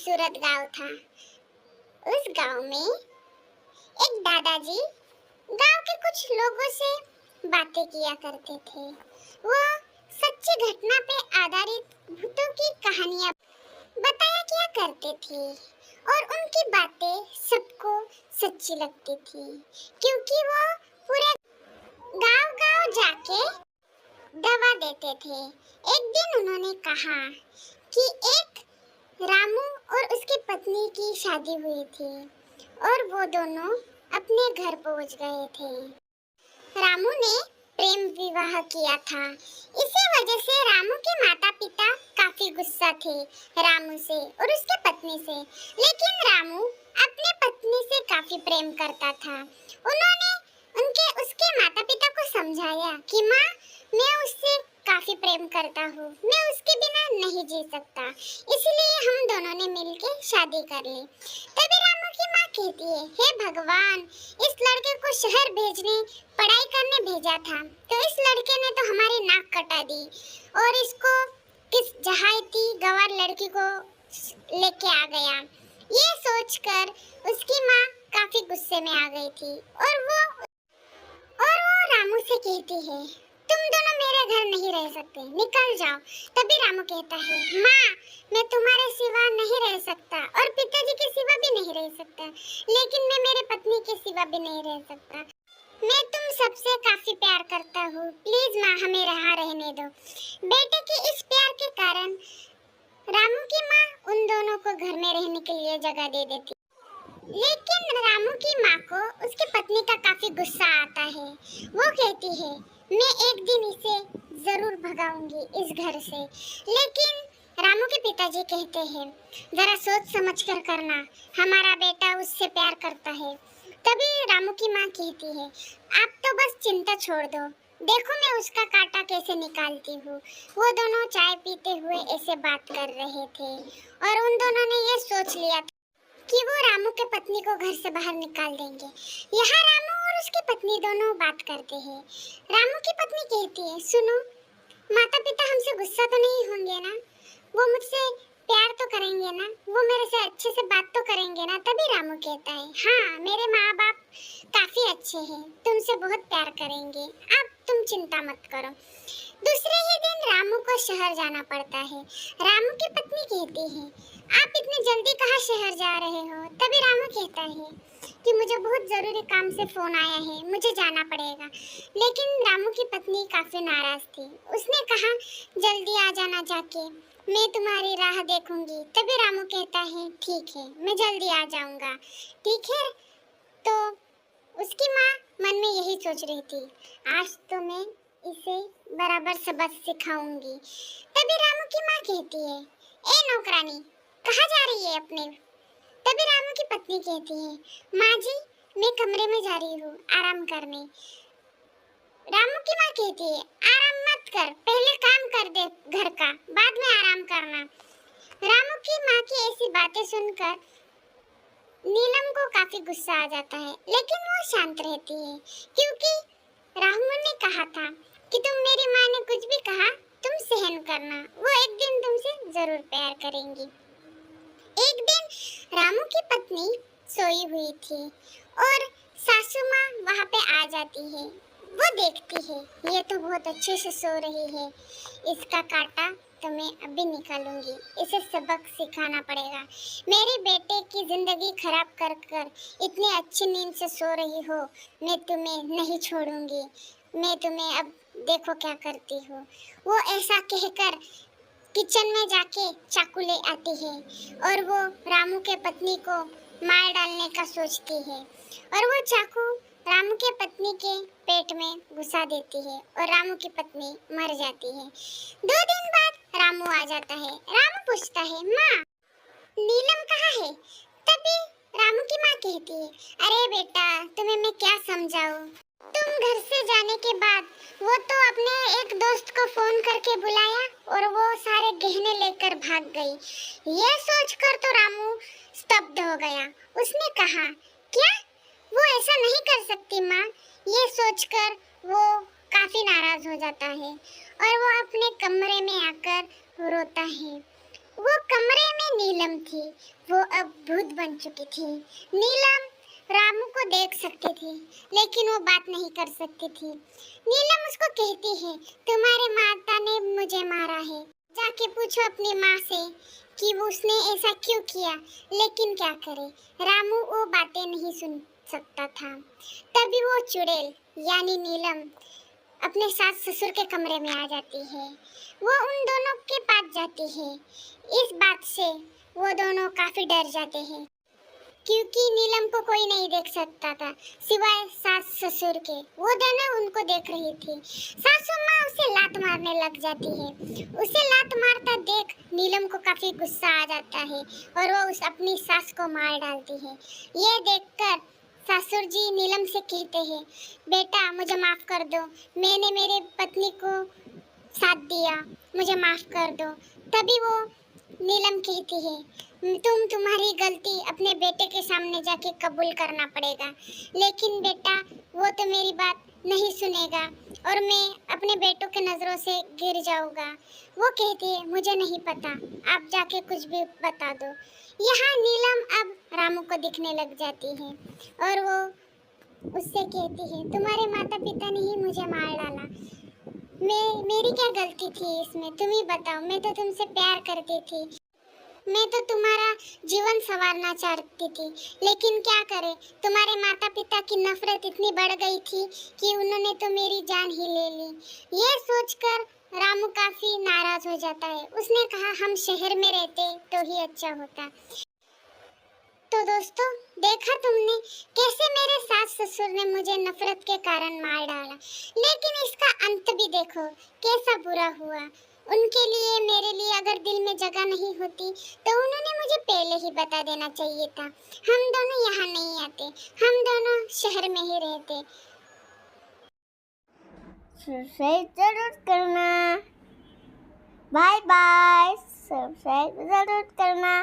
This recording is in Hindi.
खूबसूरत गांव था। उस गांव में एक दादाजी गांव के कुछ लोगों से बातें किया करते थे। वो सच्ची घटना पे आधारित भूतों की कहानियां बताया किया करते थे और उनकी बातें सबको सच्ची लगती थी, क्योंकि वो पूरे गांव-गांव जाके दवा देते थे। एक दिन उन्होंने कहा कि एक रामू और उसकी पत्नी की शादी हुई थी और वो दोनों अपने घर पहुंच गए थे। रामू ने प्रेम विवाह किया था। इसी वजह से रामू के माता-पिता काफी गुस्सा थे रामू से और उसके पत्नी से। लेकिन रामू अपने पत्नी से काफी प्रेम करता था। उन्होंने उसके माता-पिता को समझाया कि माँ, मैं उससे काफी प्रेम करता हूँ, मैं उसके बिना नहीं जी सकता, इसलिए हम दोनों ने मिलकर शादी कर ली। तभी रामू की माँ कहती है, हे भगवान, इस लड़के को शहर भेजने, पढ़ाई करने भेजा था, तो इस लड़के ने तो हमारी नाक कटा दी और इसको किस जहायती गंवार लड़की को लेके आ गया। ये सोचकर उसकी माँ काफी गुस्से में आ गई थी और वो रामू से कहती है, तुम दोनों मेरे घर नहीं रह सकते, निकल जाओ। तभी रामू कहता है, माँ, मैं तुम्हारे सिवा नहीं रह सकता और पिताजी के सिवा भी नहीं रह सकता, लेकिन मैं मेरे पत्नी के सिवा भी नहीं रह सकता। मैं तुम सबसे काफी प्यार करता हूँ, प्लीज माँ, हमें यहाँ रहने दो। बेटे के इस प्यार के कारण रामू की माँ उन दोनों को घर में रहने के लिए जगह दे देती। लेकिन रामू की माँ को उसकी पत्नी का काफी गुस्सा आता है। वो कहती है, मैं एक दिन इसे जरूर भगाऊंगी इस घर से। लेकिन रामू के पिताजी कहते हैं, जरा सोच समझ कर करना, हमारा बेटा उससे प्यार करता है। तभी रामू की माँ कहती है, आप तो बस चिंता छोड़ दो, देखो मैं उसका कांटा कैसे निकालती हूँ। वो दोनों चाय पीते हुए ऐसे बात कर रहे थे और उन दोनों ने ये सोच लिया कि वो रामू के पत्नी को घर से बाहर निकाल देंगे। यहाँ रामू और उसकी पत्नी दोनों बात करते हैं। रामू की पत्नी कहती है, सुनो, माता पिता हमसे गुस्सा तो नहीं होंगे ना, वो मुझसे प्यार तो करेंगे ना, वो मेरे से अच्छे से बात तो करेंगे ना। तभी रामू कहता है, हाँ, मेरे माँ बाप काफी अच्छे हैं, तुमसे बहुत प्यार करेंगे, आप तुम चिंता मत करो। दूसरे ही दिन रामू को शहर जाना पड़ता है। रामू की पत्नी कहती है, आप इतनी जल्दी कहाँ शहर जा रहे हो? तभी रामू कहता है कि मुझे बहुत जरूरी काम से फोन आया है, मुझे जाना पड़ेगा। लेकिन रामू की पत्नी काफी नाराज थी। उसने कहा, जल्दी आ जाना जाके, मैं तुम्हारी राह देखूंगी। तभी रामू कहता है, ठीक है, मैं जल्दी आ जाऊंगा। ठीक है, तो उसकी माँ मन में यही सोच रही थी, आज तो मैं इसे बराबर सबक सिखाऊंगी। तभी रामू की माँ कहती है, ए नौकरानी, कहाँ जा रही है अपने? तभी रामू की पत्नी कहती है, माँ जी, मैं कमरे में जा रही हूँ आराम करने। रामू की माँ कहती है, आराम मत कर, पहले काम कर दे घर का, बाद में आराम करना। रामू की माँ की ऐसी बातें सुनकर नीलम को काफी गुस्सा आ जाता है, लेकिन वो शांत रहती है, क्योंकि रामू ने कहा था कि तुम मेरी माँ ने कुछ भी कहा, तुम सहन करना, वो एक दिन तुमसे जरूर प्यार करेंगी। एक दिन रामू की पत्नी सोई हुई थी और सासू माँ वहाँ पे आ जाती है। वो देखती है, ये तो बहुत अच्छे से सो रही है, इसका कांटा तो मैं अभी निकालूंगी, इसे सबक सिखाना पड़ेगा। मेरे बेटे की जिंदगी खराब कर कर इतनी अच्छी नींद से सो रही हो, मैं तुम्हें नहीं छोड़ूंगी, मैं तुम्हें अब देखो क्या करती हूँ। वो ऐसा कहकर किचन में जाके चाकू ले आती है और वो रामू के पत्नी को मार डालने का सोचती है और वो चाकू रामू के पत्नी के पेट में घुसा देती है और रामू की पत्नी मर जाती है। 2 दिन बाद रामू आ जाता है। रामू पूछता है, माँ, नीलम कहाँ है? तभी रामू की माँ कहती है, अरे बेटा, तुम्हें मैं क्या समझाऊं? तुम घर से जाने के बाद वो तो अपने एक दोस्त को फोन करके बुलाया और वो सारे गहने लेकर भाग गई। ये सोचकर तो रामू स्तब्ध हो गया। उसने कहा, क्या? वो ऐसा नहीं कर सकती माँ। ये सोचकर वो काफी नाराज हो जाता है और वो अपने कमरे में आकर रोता है। वो कमरे में नीलम थी। वो अब भूत बन चुकी थी। नीलम रामू को देख सकती थी, लेकिन वो बात नहीं कर सकती थी। नीलम उसको कहती है, तुम्हारे माता ने मुझे मारा है। जाके पूछो अपनी माँ से कि वो उसने ऐसा क्यों किया। लेकिन क्या करे, रामू वो बातें नहीं सुन सकता था। तभी वो चुड़ैल यानी नीलम अपने सास ससुर के कमरे में आ जाती है। वो उन दोनों के पास जाती है। इस बात से वो दोनों काफी डर जाते हैं, क्योंकि नीलम को कोई नहीं देख सकता था सिवाय सास ससुर के। वो दोनों उनको देख रही थी। सासू माँ उसे लात मारने लग जाती है। उसे लात मारता देख नीलम को काफी गुस्सा आ जाता है और वो उस अपनी सास को मार डालती है। ये देखकर ससुर जी नीलम से कहते हैं, बेटा मुझे माफ कर दो, मैंने मेरे पत्नी को साथ दिया, मुझे माफ कर दो। तभी वो नीलम कहती है, तुम्हारी गलती अपने बेटे के सामने जाके कबूल करना पड़ेगा। लेकिन बेटा वो तो मेरी बात नहीं सुनेगा और मैं अपने बेटों के नज़रों से गिर जाऊंगा। वो कहती है, मुझे नहीं पता, आप जाके कुछ भी बता दो। यहाँ नीलम अब रामू को दिखने लग जाती है और वो उससे कहती है, तुम्हारे माता पिता ने ही मुझे मार डाला। मेरी क्या गलती थी इसमें, तुम ही बताओ। मैं तो तुमसे प्यार करती थी, मैं तो तुम्हारा जीवन संवारना चाहती थी, लेकिन क्या करे, तुम्हारे माता पिता की नफरत इतनी बढ़ गई थी कि उन्होंने तो मेरी जान ही ले ली। ये सोचकर रामू काफी नाराज हो जाता है। उसने कहा, हम शहर में रहते तो ही अच्छा होता। तो दोस्तों, देखा तुमने कैसे मेरे सास ससुर ने मुझे नफरत के कारण मार डाला, लेकिन इसका अंत भी देखो कैसा बुरा हुआ। उनके लिए, मेरे लिए अगर दिल में जगह नहीं होती तो उन्होंने मुझे पहले ही बता देना चाहिए था। हम दोनों यहाँ नहीं आते, हम दोनों शहर में ही रहते। सब्सक्राइब जरूर करना। Bye bye. सब्सक्राइब जरूर करना।